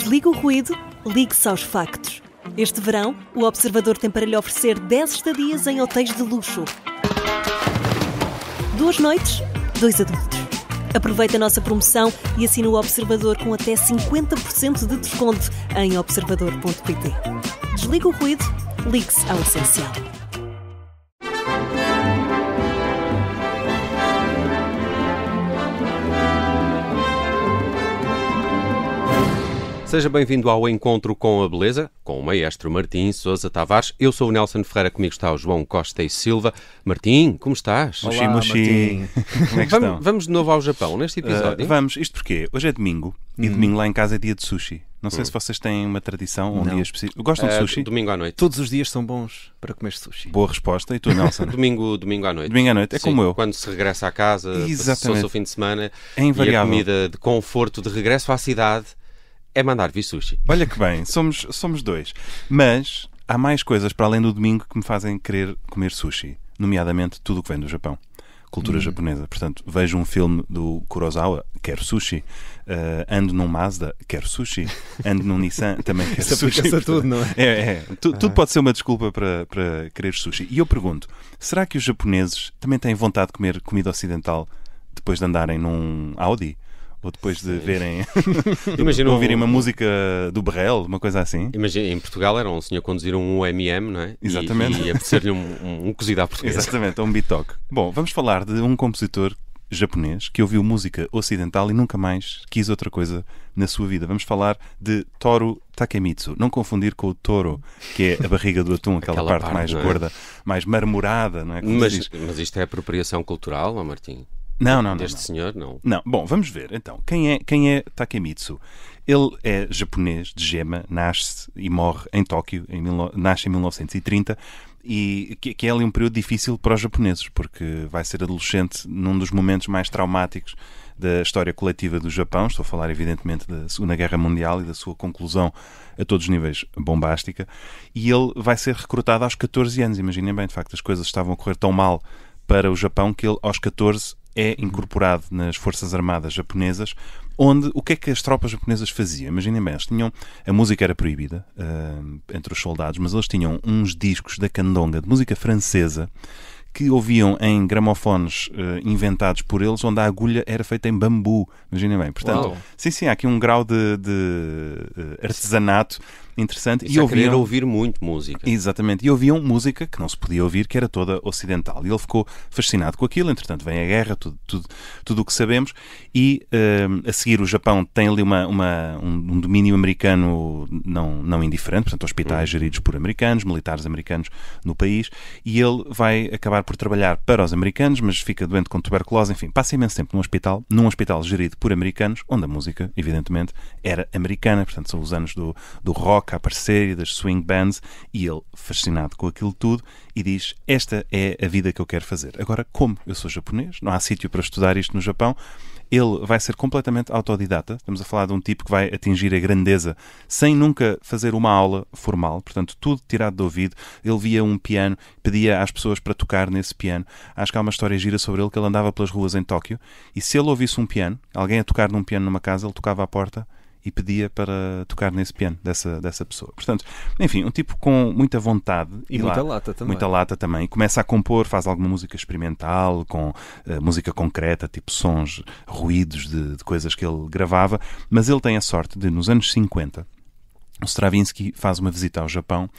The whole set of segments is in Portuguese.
Desliga o ruído, ligue-se aos factos. Este verão, o Observador tem para lhe oferecer 10 estadias em hotéis de luxo. 2 noites, 2 adultos. Aproveite a nossa promoção e assine o Observador com até 50% de desconto em observador.pt. Desliga o ruído, ligue-se ao essencial. Seja bem-vindo ao Encontro com a Beleza, com o maestro Martim Sousa Tavares. Eu sou o Nelson Ferreira, comigo está o João Costa e Silva. Martim, como estás? Olá, Martim. Como é que estão? Vamos de novo ao Japão neste episódio? Vamos, isto porque hoje é domingo e domingo lá em casa é dia de sushi. Não sei se vocês têm uma tradição ou um dia específico. Gostam de sushi? Domingo à noite. Todos os dias são bons para comer sushi. Boa resposta. E tu, Nelson? Domingo à noite. Domingo à noite, é. Sim, como eu. Quando se regressa à casa, passou-se o fim de semana, é invariável. E a comida de conforto de regresso à cidade é mandar vir sushi. Olha que bem, somos dois. Mas há mais coisas para além do domingo que me fazem querer comer sushi. Nomeadamente tudo o que vem do Japão. Cultura japonesa. Portanto, vejo um filme do Kurosawa, quero sushi. Ando num Mazda, quero sushi. Ando num Nissan, também quero sushi. Isso tudo, não é? Tudo pode ser uma desculpa para querer sushi. E eu pergunto, será que os japoneses também têm vontade de comer comida ocidental depois de andarem num Audi? Ou depois de verem ouvirem uma música do Brel, uma coisa assim. Imagina, em Portugal era um senhor conduzir um UMM, não é? Exatamente. E apetecer-lhe um cozido à portuguesa. Exatamente, um bitoque. Bom, vamos falar de um compositor japonês que ouviu música ocidental e nunca mais quis outra coisa na sua vida. Vamos falar de Toru Takemitsu. Não confundir com o Toro, que é a barriga do atum, aquela parte mais gorda, mais marmorada, não é? Mas isto é apropriação cultural, ou Martim? Não. Deste senhor, não. Não. Bom, vamos ver então. Quem é Takemitsu? Ele é japonês de Gema, nasce e morre em Tóquio, nasce em 1930, e que é ali um período difícil para os japoneses, porque vai ser adolescente num dos momentos mais traumáticos da história coletiva do Japão. Estou a falar, evidentemente, da Segunda Guerra Mundial e da sua conclusão a todos os níveis bombástica. E ele vai ser recrutado aos 14 anos. Imaginem bem, de facto, as coisas estavam a correr tão mal para o Japão que ele, aos 14, é incorporado nas Forças Armadas japonesas, onde o que é que as tropas japonesas faziam? Imaginem bem, eles tinham, a música era proibida entre os soldados, mas eles tinham uns discos da candonga, de música francesa, que ouviam em gramofones inventados por eles, onde a agulha era feita em bambu. Imaginem bem. Portanto, sim, há aqui um grau de artesanato interessante. Isso e ouviam ouvir muito música. Exatamente. E ouviam música que não se podia ouvir, que era toda ocidental. E ele ficou fascinado com aquilo. Entretanto, vem a guerra, tudo o que sabemos. E a seguir o Japão tem ali um domínio americano não indiferente. Portanto, hospitais geridos por americanos, militares americanos no país. E ele vai acabar por trabalhar para os americanos, mas fica doente com tuberculose. Enfim, passa imenso tempo num hospital gerido por americanos, onde a música, evidentemente, era americana. Portanto, são os anos do rock a aparecer e das swing bands, e ele, fascinado com aquilo tudo, e diz, esta é a vida que eu quero fazer. Agora, como eu sou japonês, não há sítio para estudar isto no Japão, ele vai ser completamente autodidata. Estamos a falar de um tipo que vai atingir a grandeza sem nunca fazer uma aula formal, portanto, tudo tirado do ouvido. Ele via um piano, pedia às pessoas para tocar nesse piano. Acho que há uma história gira sobre ele, que ele andava pelas ruas em Tóquio, e se ele ouvisse um piano, alguém a tocar num piano numa casa, ele tocava à porta e pedia para tocar nesse piano dessa pessoa. Portanto, enfim, um tipo com muita vontade. E muita lata também. Muita lata também. E começa a compor, faz alguma música experimental, com música concreta, tipo sons, ruídos de coisas que ele gravava. Mas ele tem a sorte de, nos anos 50, o Stravinsky faz uma visita ao Japão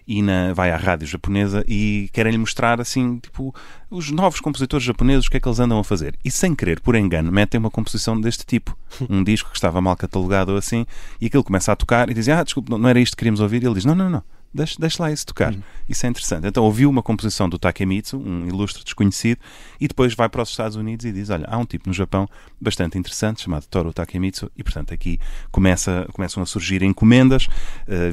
e vai à rádio japonesa e querem-lhe mostrar, assim, tipo, os novos compositores japoneses, o que é que eles andam a fazer. E, sem querer, por engano, metem uma composição deste tipo. Um disco que estava mal catalogado ou assim, e aquilo começa a tocar e dizem, desculpe, não era isto que queríamos ouvir. E ele diz, não. Deixa lá isso tocar. Isso é interessante. Então ouviu uma composição do Takemitsu, um ilustre desconhecido, e depois vai para os Estados Unidos e diz, olha, há um tipo no Japão bastante interessante, chamado Toru Takemitsu, e portanto aqui começam a surgir encomendas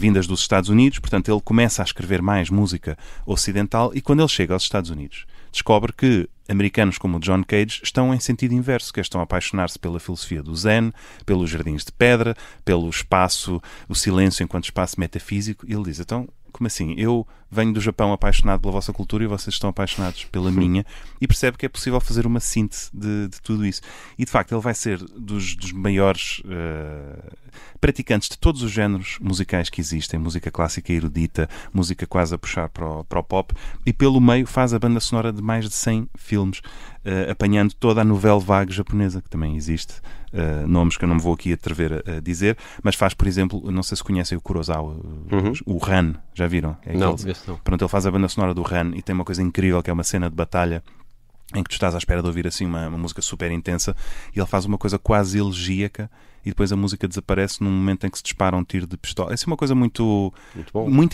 vindas dos Estados Unidos. Portanto ele começa a escrever mais música ocidental, e quando ele chega aos Estados Unidos descobre que americanos como o John Cage estão em sentido inverso, que estão a apaixonar-se pela filosofia do Zen, pelos jardins de pedra, pelo espaço, o silêncio enquanto espaço metafísico, e ele diz, então, como assim? Eu venho do Japão apaixonado pela vossa cultura e vocês estão apaixonados pela minha, e percebe que é possível fazer uma síntese de tudo isso. E de facto ele vai ser dos maiores praticantes de todos os géneros musicais que existem, música clássica erudita, música quase a puxar para o pop, e pelo meio faz a banda sonora de mais de 100 filmes, apanhando toda a novela vague japonesa, que também existe, nomes que eu não me vou aqui atrever a dizer, mas faz, por exemplo, não sei se conhecem o Kurosawa, o Ran, já viram? Não, esse não. Pronto, ele faz a banda sonora do Ran e tem uma coisa incrível que é uma cena de batalha em que tu estás à espera de ouvir assim uma música super intensa, e ele faz uma coisa quase elegíaca e depois a música desaparece num momento em que se dispara um tiro de pistola. Essa é uma coisa muito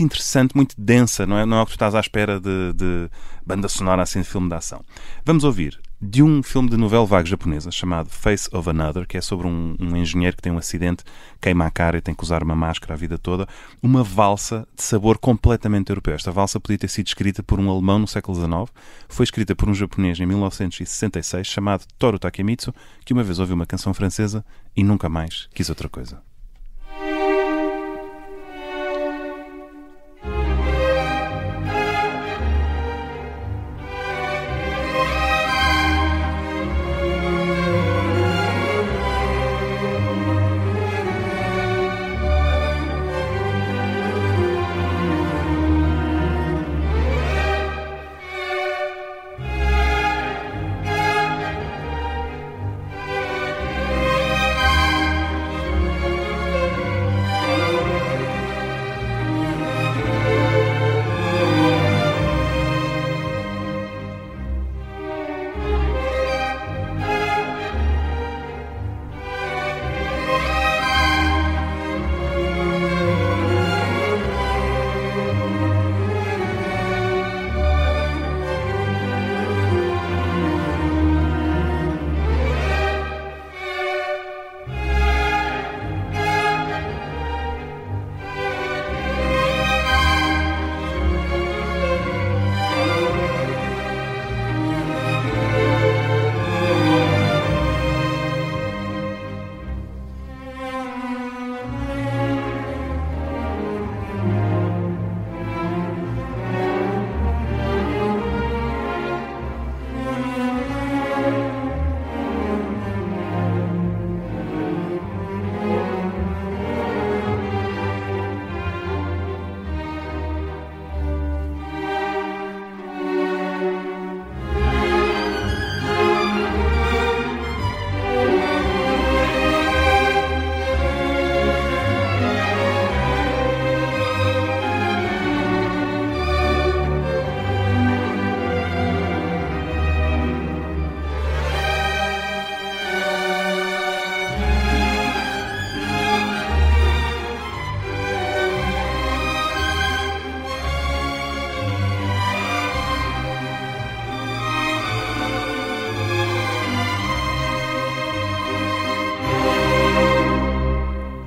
interessante, muito densa, não é o que tu estás à espera de banda sonora assim de filme de ação. Vamos ouvir de um filme de novela vague japonesa chamado Face of Another, que é sobre um engenheiro que tem um acidente, queima a cara e tem que usar uma máscara a vida toda, uma valsa de sabor completamente europeu. Esta valsa podia ter sido escrita por um alemão no século XIX, foi escrita por um japonês em 1966 chamado Toru Takemitsu, que uma vez ouviu uma canção francesa e nunca mais quis outra coisa.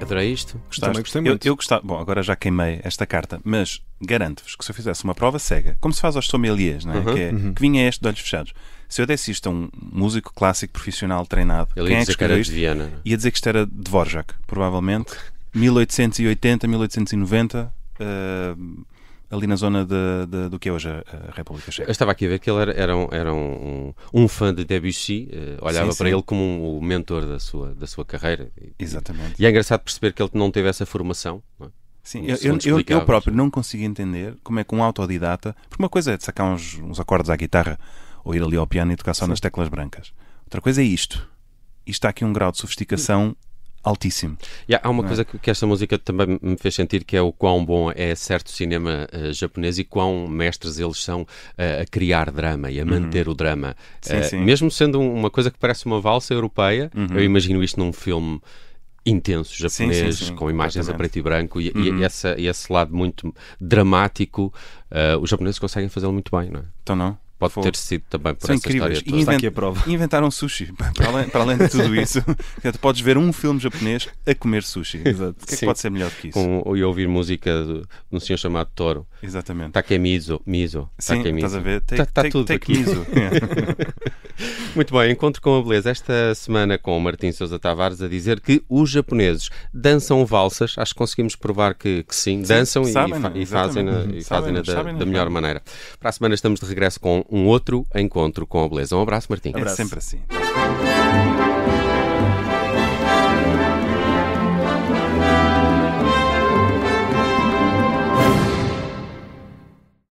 Adorei isto. Também gostei muito. Eu gostava. Bom, agora já queimei esta carta, mas garanto-vos que se eu fizesse uma prova cega, como se faz aos sommeliers, não é? Que vinha este de olhos fechados. Se eu desse isto a um músico clássico profissional treinado, ele quem ia é que dizer que era escreveu de isto? Viena. Ia dizer que isto era de Dvorak, provavelmente. 1880, 1890, ali na zona do que é hoje a República Checa. Eu estava aqui a ver que ele era um fã de Debussy, olhava para ele como o mentor da sua carreira. Exatamente. E é engraçado perceber que ele não teve essa formação. Não é? Sim, eu próprio não consigo entender como é que um autodidata, porque uma coisa é de sacar uns acordes à guitarra ou ir ali ao piano e tocar só nas teclas brancas. Outra coisa é isto. Isto está aqui um grau de sofisticação altíssimo. Há uma coisa que esta música também me fez sentir, que é o quão bom é certo cinema japonês e quão mestres eles são a criar drama e a manter o drama. Sim. Mesmo sendo uma coisa que parece uma valsa europeia, eu imagino isto num filme intenso japonês, sim, com imagens a preto e branco e esse lado muito dramático, os japoneses conseguem fazê-lo muito bem, não é? Então não? Pode ter sido também por São essa incríveis. história toda. Está aqui a prova. E inventaram sushi. Para além de tudo isso, tu podes ver um filme japonês a comer sushi. Exato. O que é que Sim. pode ser melhor do que isso? E ouvir música de um senhor chamado Toro. Exatamente. Takemizu. Sim, Takemizu. estás a ver? Está tudo take aqui. miso. Muito bem, encontro com a beleza esta semana com o Martim Sousa Tavares a dizer que os japoneses dançam valsas. Acho que conseguimos provar que sim, dançam sabem, e fazem-na da melhor maneira. Para a semana estamos de regresso com um outro encontro com a beleza. Um abraço, Martim. É sempre assim.